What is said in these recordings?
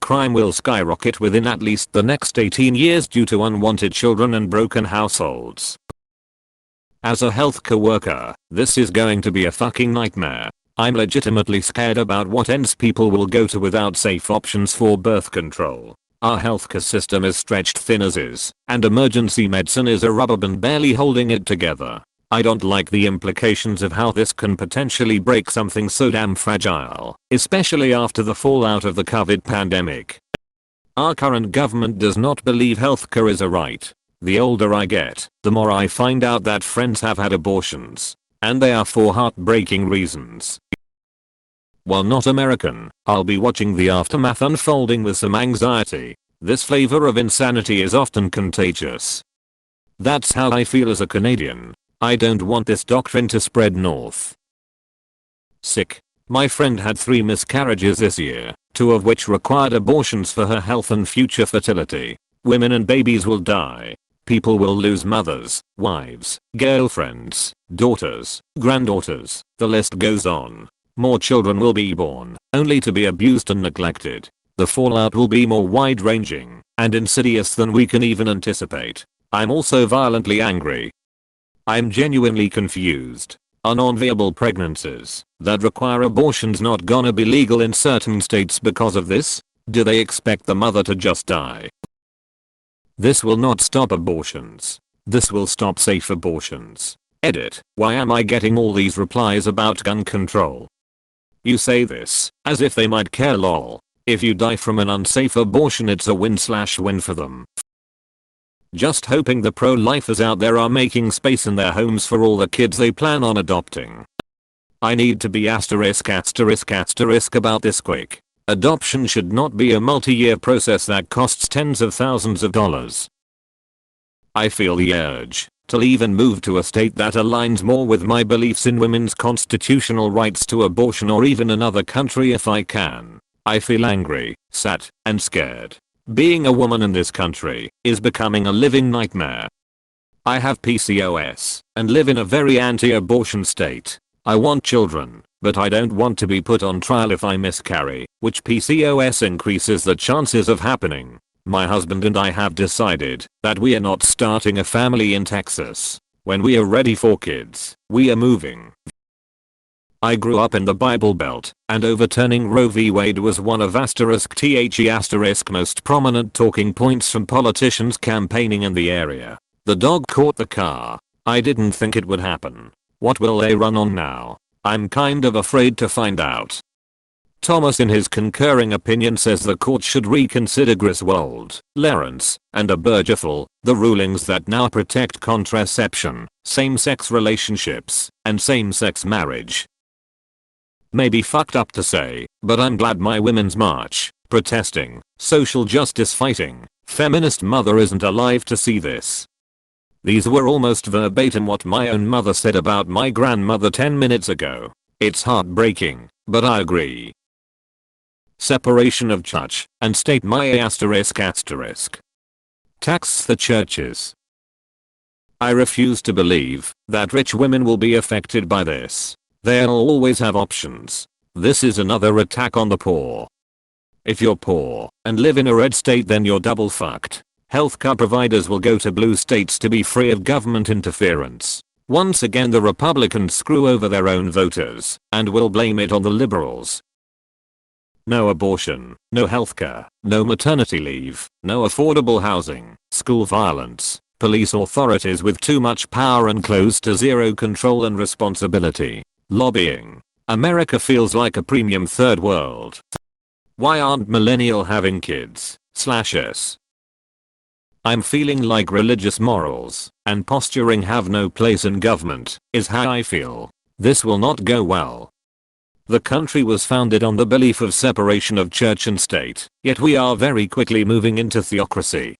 Crime will skyrocket within at least the next 18 years due to unwanted children and broken households. As a healthcare worker, this is going to be a fucking nightmare. I'm legitimately scared about what ends people will go to without safe options for birth control. Our healthcare system is stretched thin as is, and emergency medicine is a rubber band barely holding it together. I don't like the implications of how this can potentially break something so damn fragile, especially after the fallout of the COVID pandemic. Our current government does not believe healthcare is a right. The older I get, the more I find out that friends have had abortions, and they are for heartbreaking reasons. While not American, I'll be watching the aftermath unfolding with some anxiety. This flavor of insanity is often contagious. That's how I feel as a Canadian. I don't want this doctrine to spread north. Sick. My friend had 3 miscarriages this year, 2 of which required abortions for her health and future fertility. Women and babies will die. People will lose mothers, wives, girlfriends, daughters, granddaughters, the list goes on. More children will be born, only to be abused and neglected. The fallout will be more wide-ranging and insidious than we can even anticipate. I'm also violently angry. I'm genuinely confused. Are non-viable pregnancies that require abortions not gonna be legal in certain states because of this? Do they expect the mother to just die? This will not stop abortions. This will stop safe abortions. Edit. Why am I getting all these replies about gun control? You say this as if they might care lol. If you die from an unsafe abortion, it's a win/win for them. Just hoping the pro-lifers out there are making space in their homes for all the kids they plan on adopting. I need to be asterisk about this quick. Adoption should not be a multi-year process that costs tens of thousands of dollars. I feel the urge to leave and move to a state that aligns more with my beliefs in women's constitutional rights to abortion, or even another country if I can. I feel angry, sad, and scared. Being a woman in this country is becoming a living nightmare. I have PCOS and live in a very anti-abortion state. I want children, but I don't want to be put on trial if I miscarry, which PCOS increases the chances of happening. My husband and I have decided that we are not starting a family in Texas. When we are ready for kids, we are moving. I grew up in the Bible Belt, and overturning Roe v. Wade was one of *the* most prominent talking points from politicians campaigning in the area. The dog caught the car. I didn't think it would happen. What will they run on now? I'm kind of afraid to find out. Thomas in his concurring opinion says the court should reconsider Griswold, Lawrence, and Obergefell, the rulings that now protect contraception, same-sex relationships, and same-sex marriage. May be fucked up to say, but I'm glad my Women's March, protesting, social justice fighting, feminist mother isn't alive to see this. These were almost verbatim what my own mother said about my grandmother 10 minutes ago. It's heartbreaking, but I agree. Separation of church and state. My ***. Tax the churches. I refuse to believe that rich women will be affected by this. They'll always have options. This is another attack on the poor. If you're poor and live in a red state, then you're double fucked. Healthcare providers will go to blue states to be free of government interference. Once again the Republicans screw over their own voters and will blame it on the liberals. No abortion, no healthcare, no maternity leave, no affordable housing, school violence, police authorities with too much power and close to zero control and responsibility, lobbying. America feels like a premium third world. Why aren't millennials having kids? /s. I'm feeling like religious morals and posturing have no place in government, is how I feel. This will not go well. The country was founded on the belief of separation of church and state, yet we are very quickly moving into theocracy.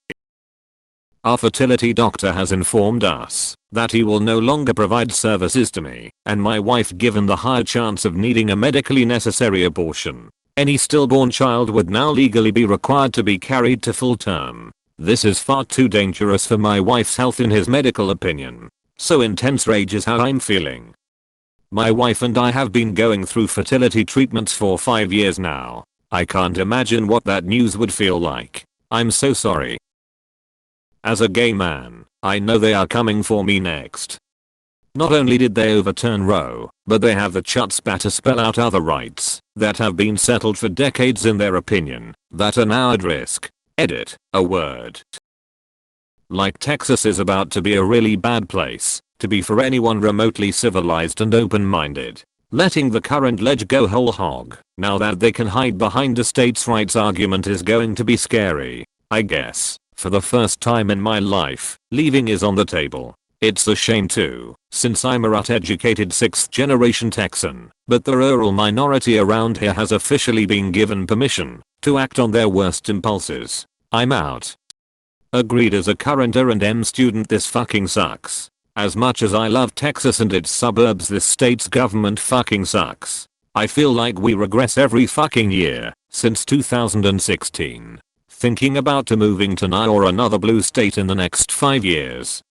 Our fertility doctor has informed us that he will no longer provide services to me and my wife given the higher chance of needing a medically necessary abortion. Any stillborn child would now legally be required to be carried to full term. This is far too dangerous for my wife's health in his medical opinion. So intense rage is how I'm feeling. My wife and I have been going through fertility treatments for 5 years now. I can't imagine what that news would feel like. I'm so sorry. As a gay man, I know they are coming for me next. Not only did they overturn Roe, but they have the chutzpah to spell out other rights that have been settled for decades in their opinion that are now at risk. Edit, a word. Like Texas is about to be a really bad place to be for anyone remotely civilized and open-minded. Letting the current ledge go whole hog, now that they can hide behind a states' rights argument, is going to be scary. I guess, for the first time in my life, leaving is on the table. It's a shame too, since I'm a rut-educated 6th generation Texan, but the rural minority around here has officially been given permission to act on their worst impulses. I'm out. Agreed. As a current R&M student, this fucking sucks. As much as I love Texas and its suburbs, this state's government fucking sucks. I feel like we regress every fucking year since 2016. Thinking about moving to now or another blue state in the next 5 years.